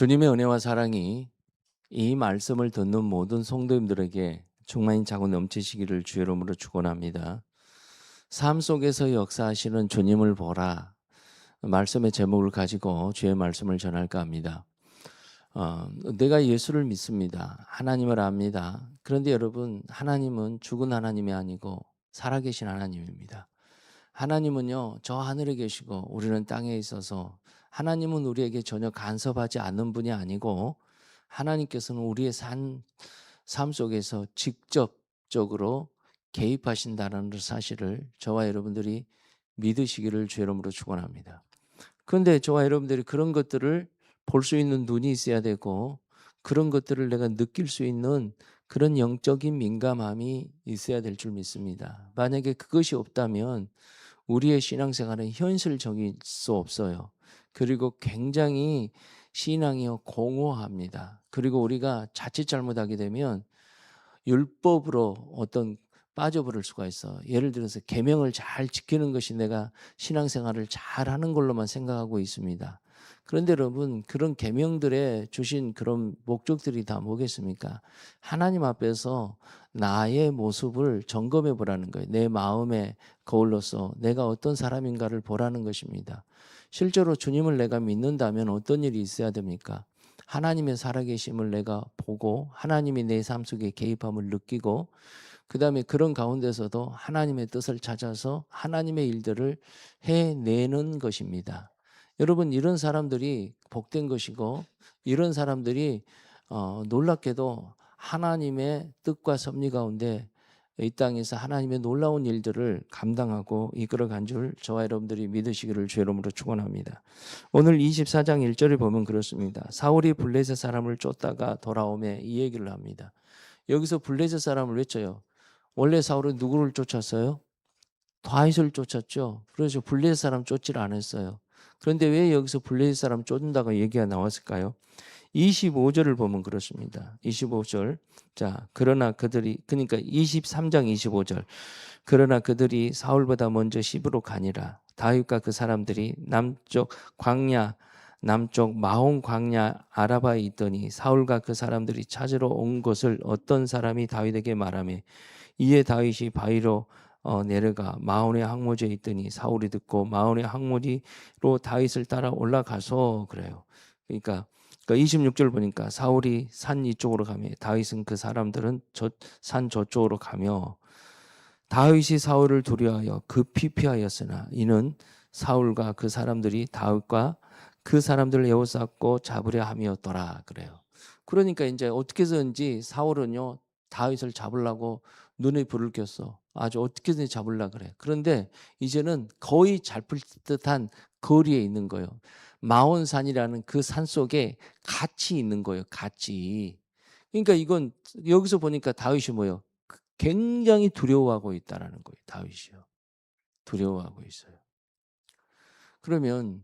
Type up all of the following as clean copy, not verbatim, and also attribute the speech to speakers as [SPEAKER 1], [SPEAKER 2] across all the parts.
[SPEAKER 1] 주님의 은혜와 사랑이 이 말씀을 듣는 모든 성도님들에게 충만히 차고 넘치시기를 주의 이름으로 축원합니다. 삶 속에서 역사하시는 주님을 보라. 말씀의 제목을 가지고 주의 말씀을 전할까 합니다. 내가 예수를 믿습니다. 하나님을 압니다. 그런데 여러분, 하나님은 죽은 하나님이 아니고 살아계신 하나님입니다. 하나님은요, 저 하늘에 계시고 우리는 땅에 있어서 하나님은 우리에게 전혀 간섭하지 않는 분이 아니고 하나님께서는 우리의 삶 속에서 직접적으로 개입하신다는 사실을 저와 여러분들이 믿으시기를 주의 이름으로 축원합니다. 그런데 저와 여러분들이 그런 것들을 볼 수 있는 눈이 있어야 되고 그런 것들을 내가 느낄 수 있는 그런 영적인 민감함이 있어야 될 줄 믿습니다. 만약에 그것이 없다면 우리의 신앙생활은 현실적일 수 없어요. 그리고 굉장히 신앙이요 공허합니다. 그리고 우리가 자칫 잘못하게 되면 율법으로 어떤 빠져버릴 수가 있어. 예를 들어서 계명을 잘 지키는 것이 내가 신앙생활을 잘하는 걸로만 생각하고 있습니다. 그런데 여러분, 그런 계명들에 주신 그런 목적들이 다 뭐겠습니까? 하나님 앞에서 나의 모습을 점검해 보라는 거예요. 내 마음의 거울로서 내가 어떤 사람인가를 보라는 것입니다. 실제로 주님을 내가 믿는다면 어떤 일이 있어야 됩니까? 하나님의 살아계심을 내가 보고 하나님이 내 삶 속에 개입함을 느끼고 그다음에 그런 가운데서도 하나님의 뜻을 찾아서 하나님의 일들을 해내는 것입니다. 여러분, 이런 사람들이 복된 것이고 이런 사람들이 놀랍게도 하나님의 뜻과 섭리 가운데 이 땅에서 하나님의 놀라운 일들을 감당하고 이끌어간 줄 저와 여러분들이 믿으시기를 주의 이름으로 축원합니다. 오늘 24장 1절에 보면 그렇습니다. 사울이 블레셋 사람을 쫓다가 돌아오매 이 얘기를 합니다. 여기서 블레셋 사람을 외쳐요. 원래 사울은 누구를 쫓았어요? 다윗을 쫓았죠. 그래서 블레셋 사람 쫓지를 않았어요. 그런데 왜 여기서 블레셋 사람 쫓는다고 얘기가 나왔을까요? 25절을 보면 그렇습니다. 25절. 자, 그러니까 23장 25절. 그러나 그들이 사울보다 먼저 시브로 가니라. 다윗과 그 사람들이 남쪽 마온 광야 아라바에 있더니 사울과 그 사람들이 찾으러 온 것을 어떤 사람이 다윗에게 말하며 이에 다윗이 바위로 내려가 마온의 항모지에 있더니 사울이 듣고 마온의 항모지로 다윗을 따라 올라가서 그래요. 그러니까 26절 보니까 사울이 산 이쪽으로 가며 다윗은 그 사람들은 산 저쪽으로 가며 다윗이 사울을 두려워하여 급히 피하였으나 이는 사울과 그 사람들이 다윗과 그 사람들을 에워쌌고 잡으려 함이었더라 그래요. 그러니까 이제 어떻게 해서든지 사울은요 다윗을 잡으려고 눈에 불을 켰어. 아주 어떻게든지 잡으려고 그래. 그런데 이제는 거의 잡힐 듯한 거리에 있는 거예요. 마온산이라는 그 산 속에 같이 있는 거예요. 같이. 그러니까 이건 여기서 보니까 다윗이 뭐예요? 굉장히 두려워하고 있다라는 거예요. 다윗이요. 두려워하고 있어요. 그러면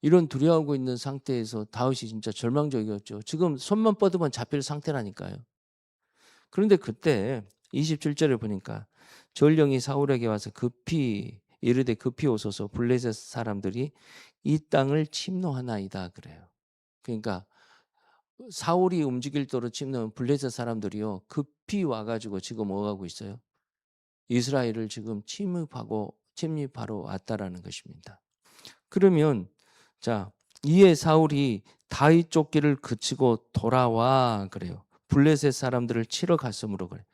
[SPEAKER 1] 이런 두려워하고 있는 상태에서 다윗이 진짜 절망적이었죠. 지금 손만 뻗으면 잡힐 상태라니까요. 그런데 그때 27절에 보니까 전령이 사울에게 와서 급히 이르되 급히 오소서 블레셋 사람들이 이 땅을 침노하나이다 그래요. 그러니까 사울이 움직일 도로 침노한 블레셋 사람들이요 급히 와가지고 지금 뭐 하고 있어요? 이스라엘을 지금 침입하러 왔다라는 것입니다. 그러면 자 이에 사울이 다윗 쫓기를 그치고 돌아와 그래요. 블레셋 사람들을 치러 갔으므로 그래.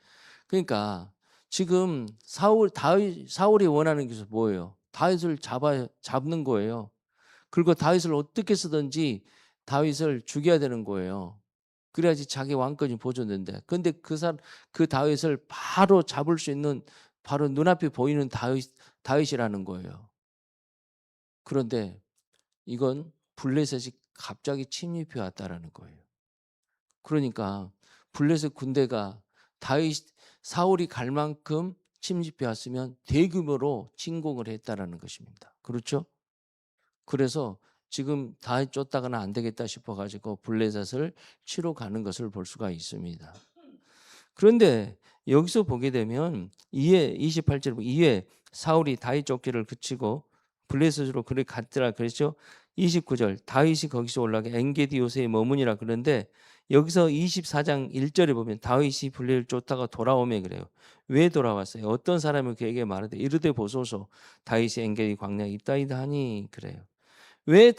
[SPEAKER 1] 그러니까 지금 사울이 원하는 것은 뭐예요? 다윗을 잡는 거예요. 그리고 다윗을 어떻게 쓰든지 다윗을 죽여야 되는 거예요. 그래야지 자기 왕권이 보존된대. 근데 그 다윗을 바로 잡을 수 있는 바로 눈앞에 보이는 다윗이라는 거예요. 그런데 이건 블레셋이 갑자기 침입해 왔다라는 거예요. 그러니까 블레셋 군대가 사울이 갈 만큼 침입해 왔으면 대규모로 침공을 했다라는 것입니다. 그렇죠? 그래서 지금 다윗 쫓다가는 안 되겠다 싶어가지고 블레셋을 치러 가는 것을 볼 수가 있습니다. 그런데 여기서 보게 되면 28절 이에 사울이 다윗 쫓기를 그치고 블레셋으로 그를 갔더라 그랬죠. 29절 다윗이 거기서 올라가 엔게디 요새에 머무니라 그런데 여기서 24장 1절에 보면 다윗이 블레를 쫓다가 돌아오며 그래요. 왜 돌아왔어요? 어떤 사람이 그에게 말하되 이르되 보소서 다윗이 엔게디 광야에 있다이다 하니 그래요. 왜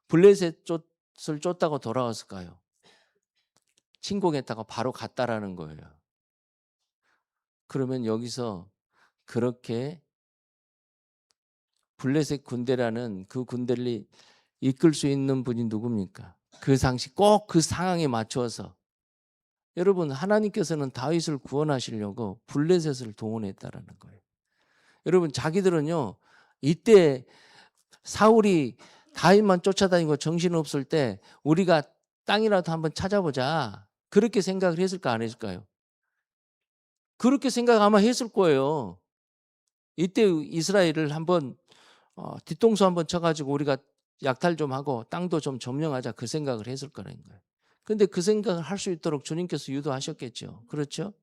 [SPEAKER 1] 블레셋 쫓을 쫓다가 돌아왔을까요? 침공했다가 바로 갔다라는 거예요. 그러면 여기서 그렇게 블레셋 군대라는 그 군대를 이끌 수 있는 분이 누굽니까? 그 당시 꼭 그 상황에 맞춰서 여러분 하나님께서는 다윗을 구원하시려고 블레셋을 동원했다라는 거예요. 여러분 자기들은요 이때 사울이 다윗만 쫓아다니고 정신없을 때 우리가 땅이라도 한번 찾아보자 그렇게 생각을 했을까 안 했을까요? 그렇게 생각 아마 했을 거예요. 이때 이스라엘을 한번 뒤통수 한번 쳐가지고 우리가 약탈 좀 하고 땅도 좀 점령하자 그 생각을 했을 거라는 거예요. 근데 그 생각을 할 수 있도록 주님께서 유도하셨겠죠. 그렇죠?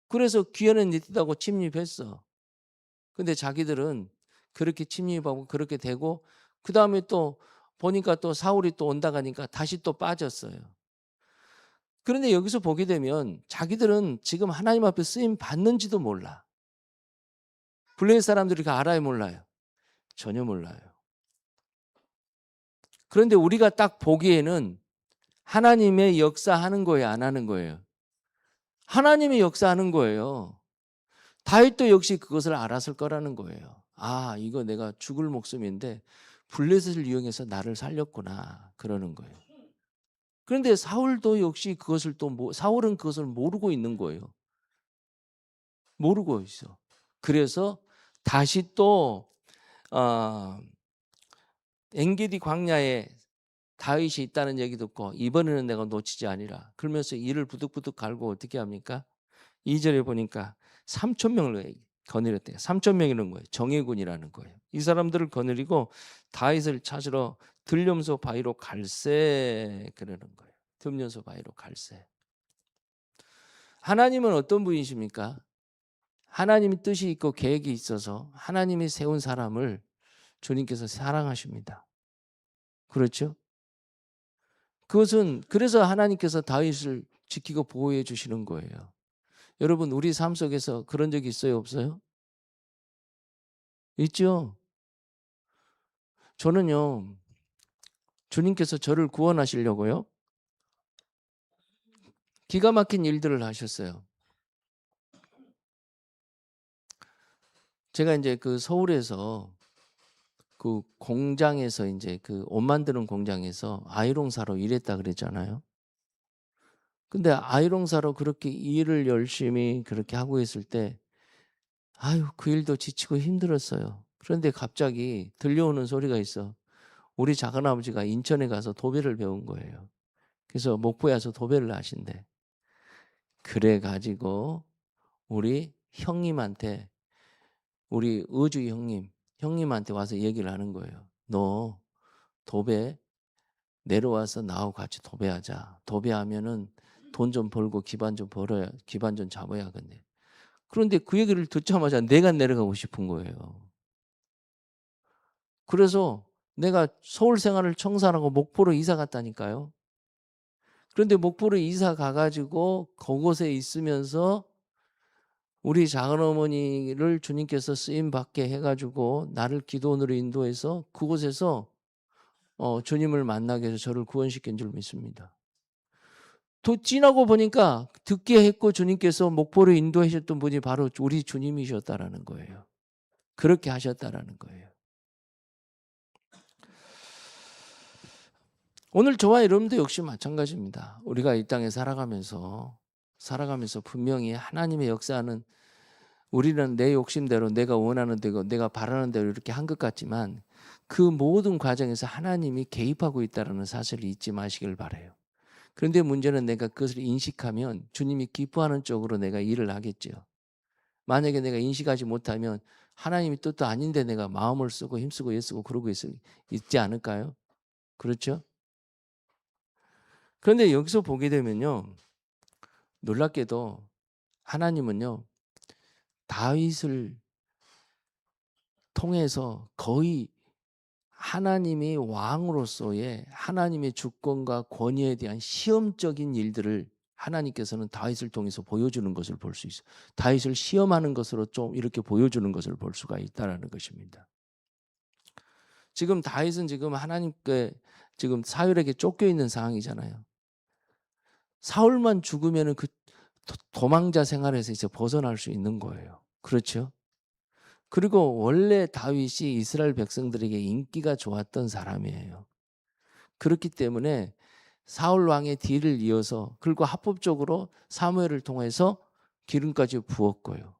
[SPEAKER 1] 그래서 귀현은 니티다고 침입했어. 근데 자기들은 그렇게 침입하고 그렇게 되고 그 다음에 또 보니까 또 사울이 또 온다 가니까 다시 또 빠졌어요. 그런데 여기서 보게 되면 자기들은 지금 하나님 앞에 쓰임 받는지도 몰라. 블레셋 사람들이 알아요 몰라요? 전혀 몰라요. 그런데 우리가 딱 보기에는 하나님의 역사하는 거예요, 안 하는 거예요? 하나님의 역사하는 거예요. 다윗도 역시 그것을 알았을 거라는 거예요. 아, 이거 내가 죽을 목숨인데 블레셋을 이용해서 나를 살렸구나. 그러는 거예요. 그런데 사울도 역시 그것을 사울은 그것을 모르고 있는 거예요. 모르고 있어. 그래서 다시 또 엔게디 광야에 다윗이 있다는 얘기 듣고 이번에는 내가 놓치지 아니라 그러면서 이를 부득부득 갈고 어떻게 합니까? 2절에 보니까 3천 명을 거느렸대요. 3천 명이라는 거예요. 정예군이라는 거예요. 이 사람들을 거느리고 다윗을 찾으러 들염소 바위로 갈새 그러는 거예요. 들염소 바위로 갈새. 하나님은 어떤 분이십니까? 하나님의 뜻이 있고 계획이 있어서 하나님이 세운 사람을 주님께서 사랑하십니다. 그렇죠? 그것은 그래서 하나님께서 다윗을 지키고 보호해 주시는 거예요. 여러분 우리 삶 속에서 그런 적이 있어요? 없어요? 있죠. 저는요. 주님께서 저를 구원하시려고요. 기가 막힌 일들을 하셨어요. 제가 이제 그 서울에서 그 공장에서 이제 그 옷 만드는 공장에서 아이롱사로 일했다 그랬잖아요. 근데 아이롱사로 그렇게 일을 열심히 그렇게 하고 있을 때 아유, 그 일도 지치고 힘들었어요. 그런데 갑자기 들려오는 소리가 있어. 우리 작은아버지가 인천에 가서 도배를 배운 거예요. 그래서 목포에 와서 도배를 하신대. 그래 가지고 우리 형님한테 우리 의주 형님한테 와서 얘기를 하는 거예요. 너 도배 내려와서 나하고 같이 도배하자. 도배하면은 돈 좀 벌고 기반 좀 잡아야겠네. 그런데 그 얘기를 듣자마자 내가 내려가고 싶은 거예요. 그래서 내가 서울 생활을 청산하고 목포로 이사 갔다니까요. 그런데 목포로 이사 가가지고 그곳에 있으면서 우리 작은어머니를 주님께서 쓰임 받게 해가지고 나를 기도원으로 인도해서 그곳에서 주님을 만나게 해서 저를 구원시킨 줄 믿습니다. 더 찐하고 보니까 듣게 했고 주님께서 목포로 인도하셨던 분이 바로 우리 주님이셨다라는 거예요. 그렇게 하셨다라는 거예요. 오늘 저와 여러분도 역시 마찬가지입니다. 우리가 이 땅에 살아가면서 분명히 하나님의 역사는 우리는 내 욕심대로 내가 원하는 대로 내가 바라는 대로 이렇게 한 것 같지만 그 모든 과정에서 하나님이 개입하고 있다는 사실을 잊지 마시길 바라요. 그런데 문제는 내가 그것을 인식하면 주님이 기뻐하는 쪽으로 내가 일을 하겠죠. 만약에 내가 인식하지 못하면 하나님의 뜻도 아닌데 내가 마음을 쓰고 힘쓰고 애쓰고 그러고 있지 않을까요? 그렇죠? 그런데 여기서 보게 되면요. 놀랍게도 하나님은요. 다윗을 통해서 거의 하나님이 왕으로서의 하나님의 주권과 권위에 대한 시험적인 일들을 하나님께서는 다윗을 통해서 보여주는 것을 볼 수 있어요. 다윗을 시험하는 것으로 좀 이렇게 보여주는 것을 볼 수가 있다라는 것입니다. 지금 다윗은 지금 하나님께 지금 사울에게 쫓겨 있는 상황이잖아요. 사울만 죽으면은 그 도망자 생활에서 이제 벗어날 수 있는 거예요. 그렇죠? 그리고 원래 다윗이 이스라엘 백성들에게 인기가 좋았던 사람이에요. 그렇기 때문에 사울 왕의 뒤를 이어서 그리고 합법적으로 사무엘을 통해서 기름까지 부었고요.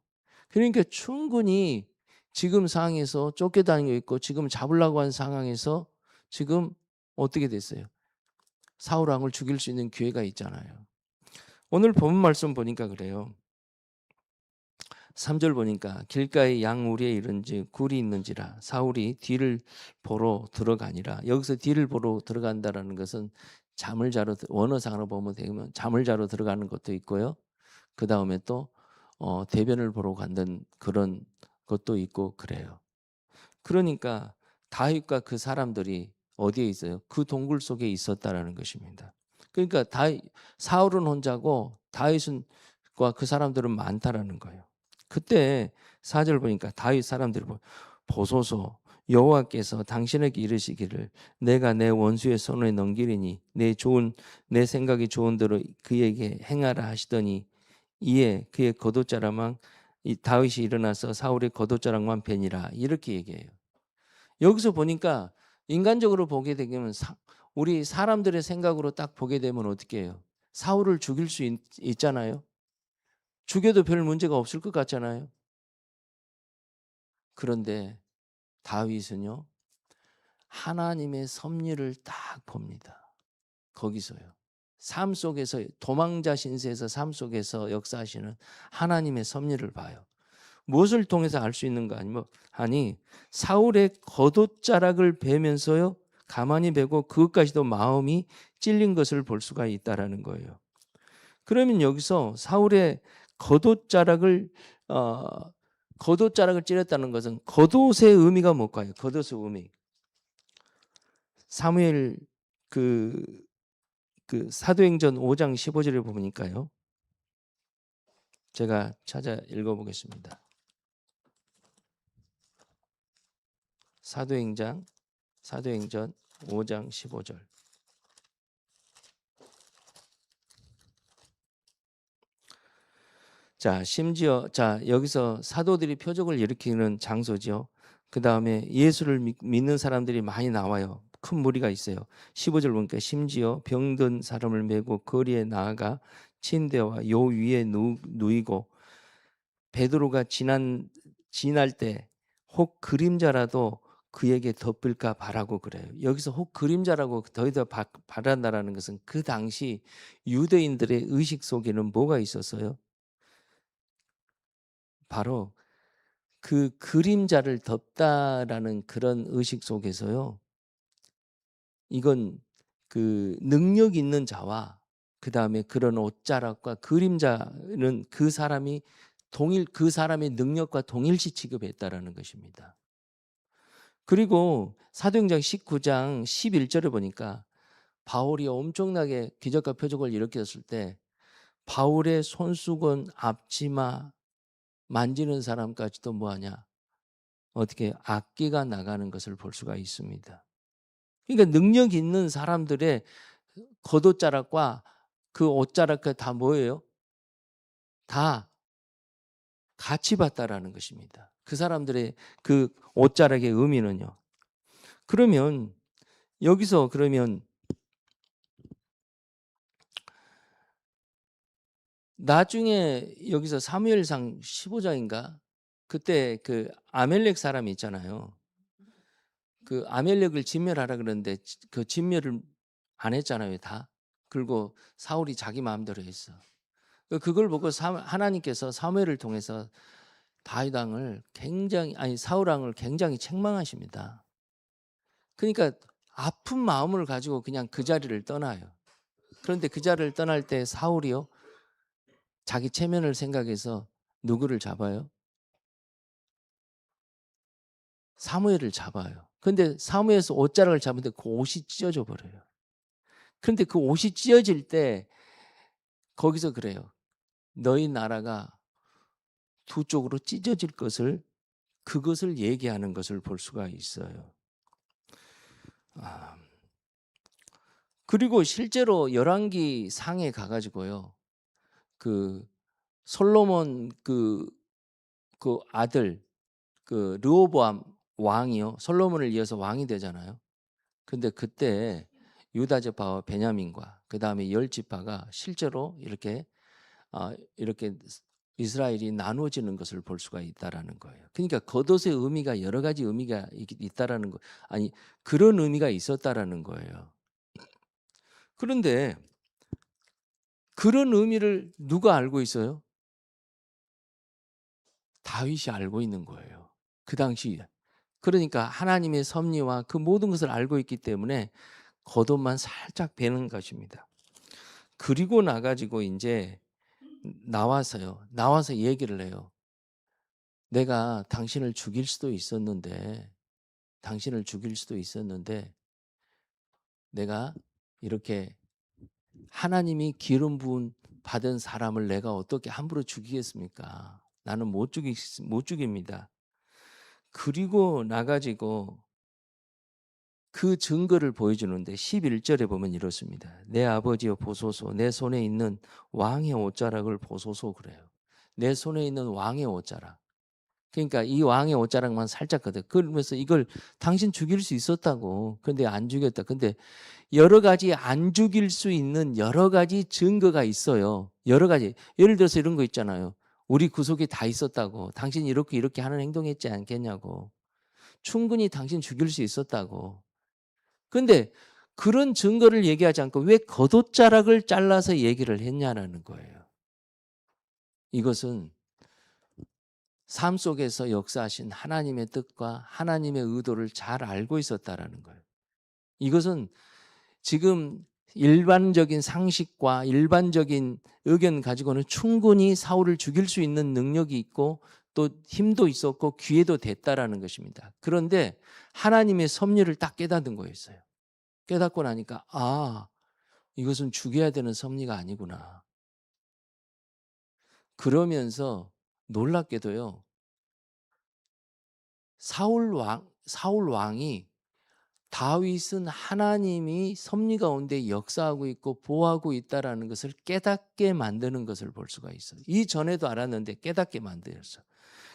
[SPEAKER 1] 그러니까 충분히 지금 상황에서 쫓겨다니고 있고 지금 잡으려고 한 상황에서 지금 어떻게 됐어요? 사울 왕을 죽일 수 있는 기회가 있잖아요. 오늘 본 말씀 보니까 그래요. 3절 보니까 길가에 양 우리에 이른지 굴이 있는지라 사울이 뒤를 보러 들어가니라. 여기서 뒤를 보러 들어간다라는 것은 잠을 자러 원어상으로 보면 되면 잠을 자러 들어가는 것도 있고요. 그 다음에 또 대변을 보러 간다는 그런 것도 있고 그래요. 그러니까 다윗과 그 사람들이 어디에 있어요? 그 동굴 속에 있었다라는 것입니다. 그러니까 사울은 혼자고 다윗과 그 사람들은 많다라는 거예요. 그때 4절 보니까 다윗 사람들이 보소서 여호와께서 당신에게 이르시기를 내가 내 원수의 손에 넘기리니 내 생각이 좋은 대로 그에게 행하라 하시더니 이에 그의 겉옷자락만 이 다윗이 일어나서 사울의 겉옷자락만 베니라 이렇게 얘기해요. 여기서 보니까 인간적으로 보게 되면 우리 사람들의 생각으로 딱 보게 되면 어떻게 해요? 사울을 죽일 수 있잖아요. 죽여도 별 문제가 없을 것 같잖아요. 그런데 다윗은요. 하나님의 섭리를 딱 봅니다. 거기서요. 삶 속에서 도망자 신세에서 삶 속에서 역사하시는 하나님의 섭리를 봐요. 무엇을 통해서 알 수 있는가 하니 사울의 겉옷자락을 베면서요. 가만히 베고 그것까지도 마음이 찔린 것을 볼 수가 있다라는 거예요. 그러면 여기서 사울의 겉옷자락을 겉옷자락을 찔렸다는 것은 겉옷의 의미가 뭘까요? 겉옷의 의미. 사무엘 그 사도행전 5장 15절에 보니까요. 제가 찾아 읽어보겠습니다. 사도행전 5장 15절. 자, 심지어 여기서 사도들이 표적을 일으키는 장소죠. 그다음에 예수를 믿는 사람들이 많이 나와요. 큰 무리가 있어요. 15절 보니까 심지어 병든 사람을 메고 거리에 나아가 침대와 요 위에 누이고 베드로가 지날 때 혹 그림자라도 그에게 덮을까 바라고 그래요. 여기서 혹 그림자라고 더이더 바란다라는 것은 그 당시 유대인들의 의식 속에는 뭐가 있었어요? 바로 그 그림자를 덮다라는 그런 의식 속에서요. 이건 그 능력 있는 자와 그다음에 그런 옷자락과 그림자는 그 사람의 능력과 동일시 취급했다라는 것입니다. 그리고 사도행전 19장 11절에 보니까 바울이 엄청나게 기적과 표적을 일으켰을 때 바울의 손수건 앞치마 만지는 사람까지도 뭐하냐? 어떻게 악기가 나가는 것을 볼 수가 있습니다. 그러니까 능력 있는 사람들의 겉옷자락과 그 옷자락과 다 뭐예요? 다 같이 봤다라는 것입니다. 그 사람들의 그 옷자락의 의미는요. 그러면 여기서 나중에 여기서 사무엘상 15장인가 그때 그 아멜렉 사람이 있잖아요. 그 아멜렉을 진멸하라 그러는데 그 진멸을 안 했잖아요, 다. 그리고 사울이 자기 마음대로 했어. 그걸 보고 하나님께서 사무엘을 통해서 다윗 왕을 사울 왕을 굉장히 책망하십니다. 그러니까 아픈 마음을 가지고 그냥 그 자리를 떠나요. 그런데 그 자리를 떠날 때 사울이요. 자기 체면을 생각해서 누구를 잡아요? 사무엘을 잡아요. 근데 사무엘에서 옷자락을 잡는데 그 옷이 찢어져 버려요. 그런데 그 옷이 찢어질 때 거기서 그래요. 너희 나라가 두 쪽으로 찢어질 것을, 그것을 얘기하는 것을 볼 수가 있어요. 그리고 실제로 열왕기 상에 가가지고요, 그 솔로몬 그 아들 그 르호보암 왕이요, 솔로몬을 이어서 왕이 되잖아요. 근데 그때 유다 지파와 베냐민과 그 다음에 열 지파가 실제로 이렇게 이스라엘이 나누어지는 것을 볼 수가 있다라는 거예요. 그러니까 겉옷의 의미가 여러 가지 의미가 있다라는 거, 아니 그런 의미가 있었다라는 거예요. 그런데 그런 의미를 누가 알고 있어요? 다윗이 알고 있는 거예요. 그 당시에. 그러니까 하나님의 섭리와 그 모든 것을 알고 있기 때문에 겉옷만 살짝 베는 것입니다. 그리고 나가지고 이제 나와서 얘기를 해요. 내가 당신을 죽일 수도 있었는데 내가 이렇게 하나님이 기름 부은 받은 사람을 내가 어떻게 함부로 죽이겠습니까? 나는 못 죽입니다. 그리고 나가지고 그 증거를 보여주는데 11절에 보면 이렇습니다. 내 아버지여 보소서, 내 손에 있는 왕의 옷자락을 보소서 그래요. 내 손에 있는 왕의 옷자락. 그러니까 이 왕의 옷자락만 살짝 거든. 그러면서 이걸 당신 죽일 수 있었다고. 근데 안 죽였다. 근데 여러 가지 안 죽일 수 있는 여러 가지 증거가 있어요. 여러 가지. 예를 들어서 이런 거 있잖아요. 우리 구속이 다 있었다고. 당신 이렇게 하는 행동했지 않겠냐고. 충분히 당신 죽일 수 있었다고. 근데 그런 증거를 얘기하지 않고 왜 겉옷자락을 잘라서 얘기를 했냐라는 거예요. 이것은 삶 속에서 역사하신 하나님의 뜻과 하나님의 의도를 잘 알고 있었다라는 거예요. 이것은 지금 일반적인 상식과 일반적인 의견 가지고는 충분히 사울을 죽일 수 있는 능력이 있고 또 힘도 있었고 기회도 됐다라는 것입니다. 그런데 하나님의 섭리를 딱 깨닫는 거였어요. 깨닫고 나니까 이것은 죽여야 되는 섭리가 아니구나. 그러면서 놀랍게도요, 사울 왕이 다윗은 하나님이 섭리 가운데 역사하고 있고 보호하고 있다라는 것을 깨닫게 만드는 것을 볼 수가 있어요. 이전에도 알았는데 깨닫게 만들었어.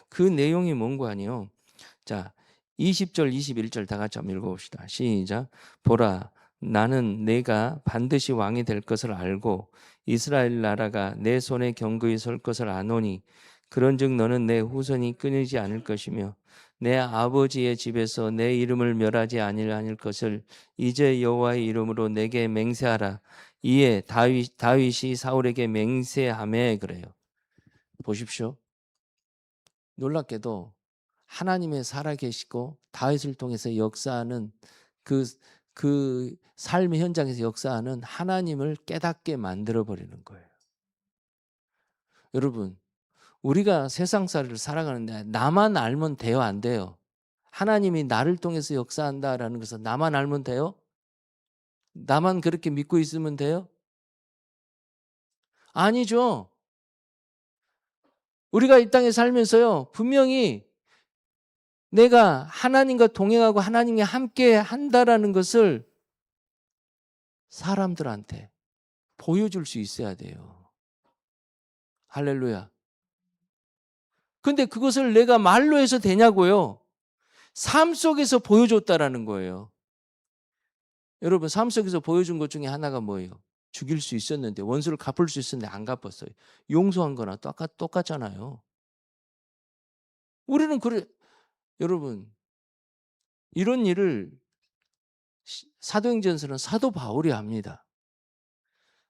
[SPEAKER 1] 그 내용이 뭔가 아니요. 자, 20절, 21절 다 같이 한번 읽어봅시다. 시작. 보라, 나는 내가 반드시 왕이 될 것을 알고 이스라엘 나라가 내 손에 경거히 설 것을 아노니 그런즉 너는 내 후손이 끊이지 않을 것이며 내 아버지의 집에서 내 이름을 멸하지 아니할 것을 이제 여호와의 이름으로 내게 맹세하라. 이에 다윗이 사울에게 맹세하매 그래요. 보십시오. 놀랍게도 하나님의 살아계시고 다윗을 통해서 역사하는 그 삶의 현장에서 역사하는 하나님을 깨닫게 만들어 버리는 거예요. 여러분, 우리가 세상살이를 살아가는데 나만 알면 돼요, 안 돼요? 하나님이 나를 통해서 역사한다라는 것은 나만 알면 돼요? 나만 그렇게 믿고 있으면 돼요? 아니죠. 우리가 이 땅에 살면서요, 분명히 내가 하나님과 동행하고 하나님이 함께 한다라는 것을 사람들한테 보여줄 수 있어야 돼요. 할렐루야. 근데 그것을 내가 말로 해서 되냐고요? 삶 속에서 보여줬다라는 거예요. 여러분, 삶 속에서 보여준 것 중에 하나가 뭐예요? 죽일 수 있었는데, 원수를 갚을 수 있었는데 안 갚았어요. 용서한 거나 똑같잖아요. 우리는 여러분, 이런 일을 사도행전서는 사도 바울이 합니다.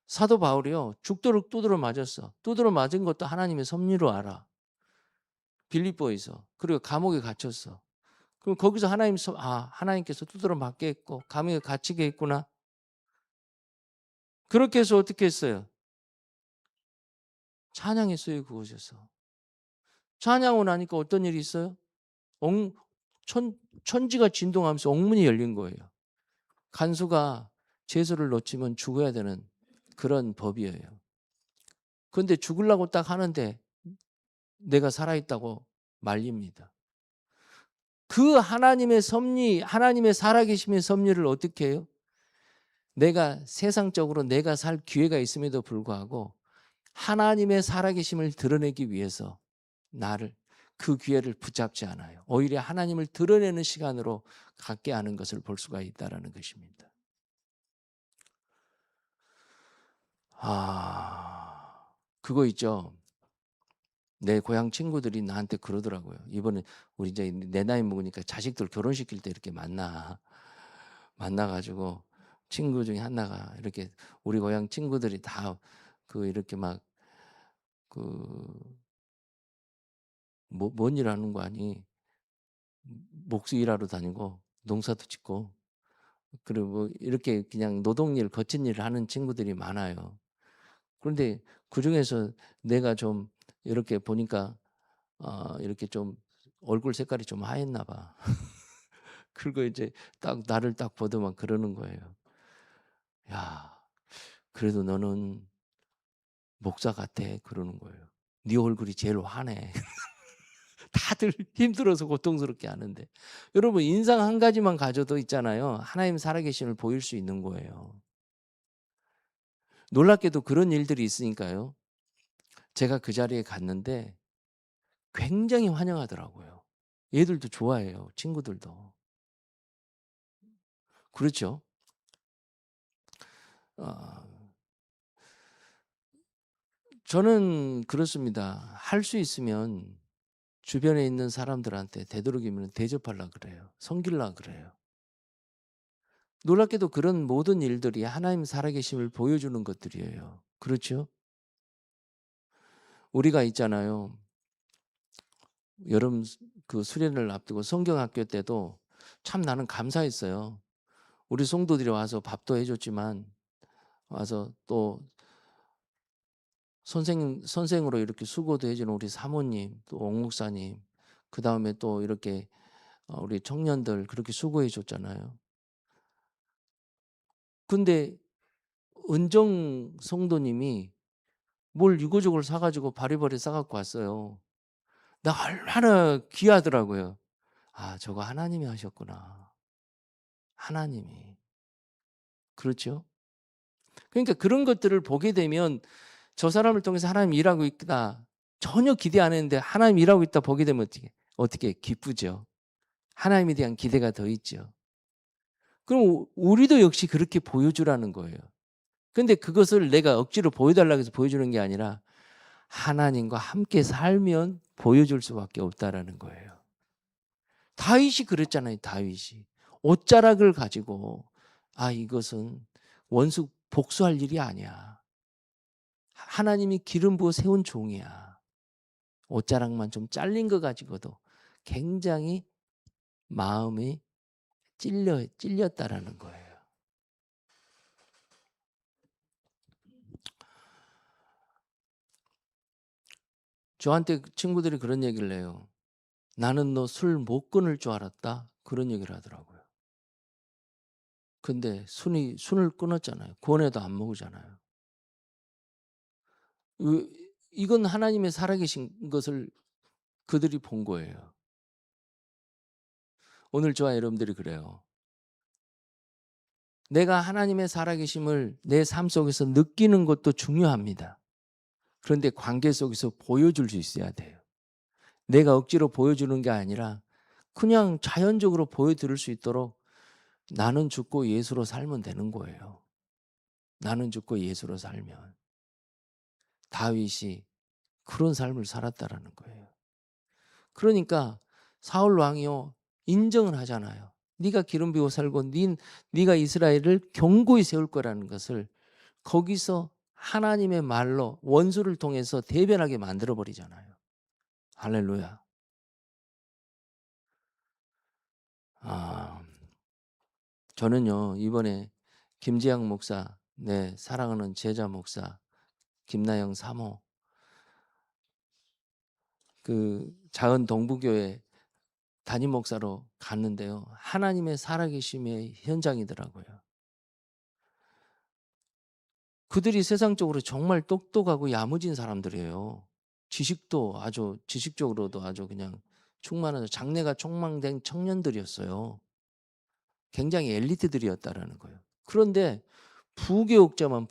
[SPEAKER 1] 사도 바울이요, 죽도록 두드러 맞았어. 두드러 맞은 것도 하나님의 섭리로 알아. 빌립보에서. 그리고 감옥에 갇혔어. 그럼 거기서 하나님께서 두드러 맞게 했고 감옥에 갇히게 했구나. 그렇게 해서 어떻게 했어요? 찬양했어요, 그곳에서. 찬양하고 나니까 어떤 일이 있어요? 천지가 진동하면서 옥문이 열린 거예요. 간수가 채소를 놓치면 죽어야 되는 그런 법이에요. 그런데 죽으려고 딱 하는데 내가 살아있다고 말립니다. 그 하나님의 섭리, 하나님의 살아계심의 섭리를 어떻게 해요? 내가 세상적으로 내가 살 기회가 있음에도 불구하고 하나님의 살아계심을 드러내기 위해서 나를 그 기회를 붙잡지 않아요. 오히려 하나님을 드러내는 시간으로 갖게 하는 것을 볼 수가 있다는 것입니다. 그거 있죠. 내 고향 친구들이 나한테 그러더라고요. 이번에 우리 이제 내 나이 먹으니까 자식들 결혼시킬 때 이렇게 만나가지고 친구 중에 하나가 이렇게 우리 고향 친구들이 다 그 이렇게 막 그 뭔 일 하는 거 아니? 목수 일하러 다니고 농사도 짓고 그리고 뭐 이렇게 그냥 노동일 거친 일을 하는 친구들이 많아요. 그런데 그중에서 내가 좀 이렇게 보니까 이렇게 좀 얼굴 색깔이 좀 하였나 봐. 그리고 이제 딱 나를 딱 보더만 그러는 거예요. 야, 그래도 너는 목사 같아. 그러는 거예요. 네 얼굴이 제일 환해. 다들 힘들어서 고통스럽게 하는데. 여러분 인상 한 가지만 가져도 있잖아요. 하나님 살아계심을 보일 수 있는 거예요. 놀랍게도 그런 일들이 있으니까요. 제가 그 자리에 갔는데 굉장히 환영하더라고요. 얘들도 좋아해요. 친구들도. 그렇죠. 어, 저는 그렇습니다. 할 수 있으면 주변에 있는 사람들한테 되도록이면 대접하려고 그래요. 섬기려고 그래요. 놀랍게도 그런 모든 일들이 하나님 살아계심을 보여주는 것들이에요. 그렇죠? 우리가 있잖아요. 여름 그 수련을 앞두고 성경학교 때도 참 나는 감사했어요. 우리 성도들이 와서 밥도 해줬지만 와서 또 선생으로 이렇게 수고도 해주는 우리 사모님, 또 옥 목사님, 그 다음에 또 이렇게 우리 청년들 그렇게 수고해 줬잖아요. 근데 은정 성도님이 뭘 유고족을 사가지고 바리바리 싸갖고 왔어요. 나 얼마나 귀하더라고요. 저거 하나님이 하셨구나. 하나님이. 그렇죠? 그러니까 그런 것들을 보게 되면 저 사람을 통해서 하나님 일하고 있다. 전혀 기대 안 했는데 하나님 일하고 있다 보게 되면 어떻게 기쁘죠. 하나님에 대한 기대가 더 있죠. 그럼 우리도 역시 그렇게 보여주라는 거예요. 근데 그것을 내가 억지로 보여달라고 해서 보여주는 게 아니라 하나님과 함께 살면 보여줄 수밖에 없다라는 거예요. 다윗이 그랬잖아요. 다윗이. 옷자락을 가지고 이것은 원수 복수할 일이 아니야. 하나님이 기름 부어 세운 종이야. 옷자락만 좀 잘린 거 가지고도 굉장히 마음이 찔렸다라는 거예요. 저한테 친구들이 그런 얘기를 해요. 나는 너 술 못 끊을 줄 알았다. 그런 얘기를 하더라고요. 근데 술을 끊었잖아요. 구원해도 안 먹으잖아요. 이건 하나님의 살아계신 것을 그들이 본 거예요. 오늘 저와 여러분들이 그래요. 내가 하나님의 살아계심을 내 삶 속에서 느끼는 것도 중요합니다. 그런데 관계 속에서 보여줄 수 있어야 돼요. 내가 억지로 보여주는 게 아니라 그냥 자연적으로 보여드릴 수 있도록 나는 죽고 예수로 살면 되는 거예요. 나는 죽고 예수로 살면. 다윗이 그런 삶을 살았다라는 거예요. 그러니까 사울 왕이요 인정을 하잖아요. 네가 기름 부어 살고 네가 이스라엘을 견고히 세울 거라는 것을 거기서 하나님의 말로 원수를 통해서 대변하게 만들어 버리잖아요. 할렐루야. 저는요 이번에 김지양 목사, 네 사랑하는 제자 목사 김나영 사모, 그 자은 동부교회 담임 목사로 갔는데요. 하나님의 살아계심의 현장이더라고요. 그들이 세상적으로 정말 똑똑하고 야무진 사람들이에요. 지식적으로도 아주 그냥 충만한 장래가 촉망된 청년들이었어요. 굉장히 엘리트들이었다라는 거예요. 그런데 부교육자만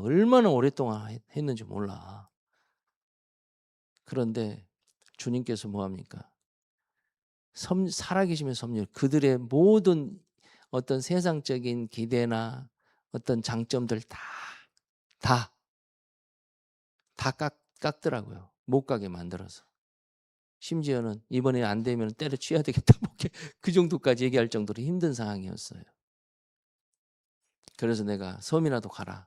[SPEAKER 1] 얼마나 오랫동안 했는지 몰라. 그런데 주님께서 뭐 합니까? 살아계시면 섭리, 그들의 모든 어떤 세상적인 기대나 어떤 장점들 다 깎더라고요. 못 가게 만들어서. 심지어는 이번에 안 되면 때려치워야 되겠다. 그 정도까지 얘기할 정도로 힘든 상황이었어요. 그래서 내가 섬이라도 가라.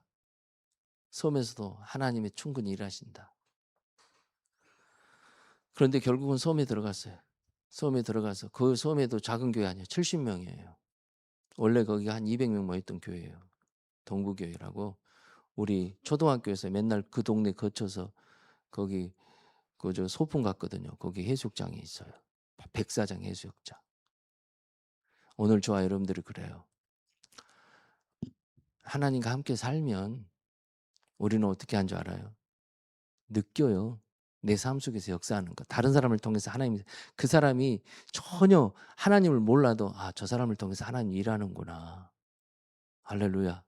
[SPEAKER 1] 섬에서도 하나님이 충분히 일하신다. 그런데 결국은 섬에 들어갔어요. 섬에 들어가서 그 섬에도 작은 교회 아니에요. 70명이에요. 원래 거기가 한 200명 모였던 교회예요. 동부교회라고. 우리 초등학교에서 맨날 그 동네 거쳐서 거기 그 소풍 갔거든요. 거기 해수욕장이 있어요. 백사장 해수욕장. 오늘 저와 여러분들이 그래요. 하나님과 함께 살면 우리는 어떻게 한 줄 알아요? 느껴요. 내 삶 속에서 역사하는 거. 다른 사람을 통해서 하나님, 그 사람이 전혀 하나님을 몰라도 아, 저 사람을 통해서 하나님 일하는구나. 할렐루야.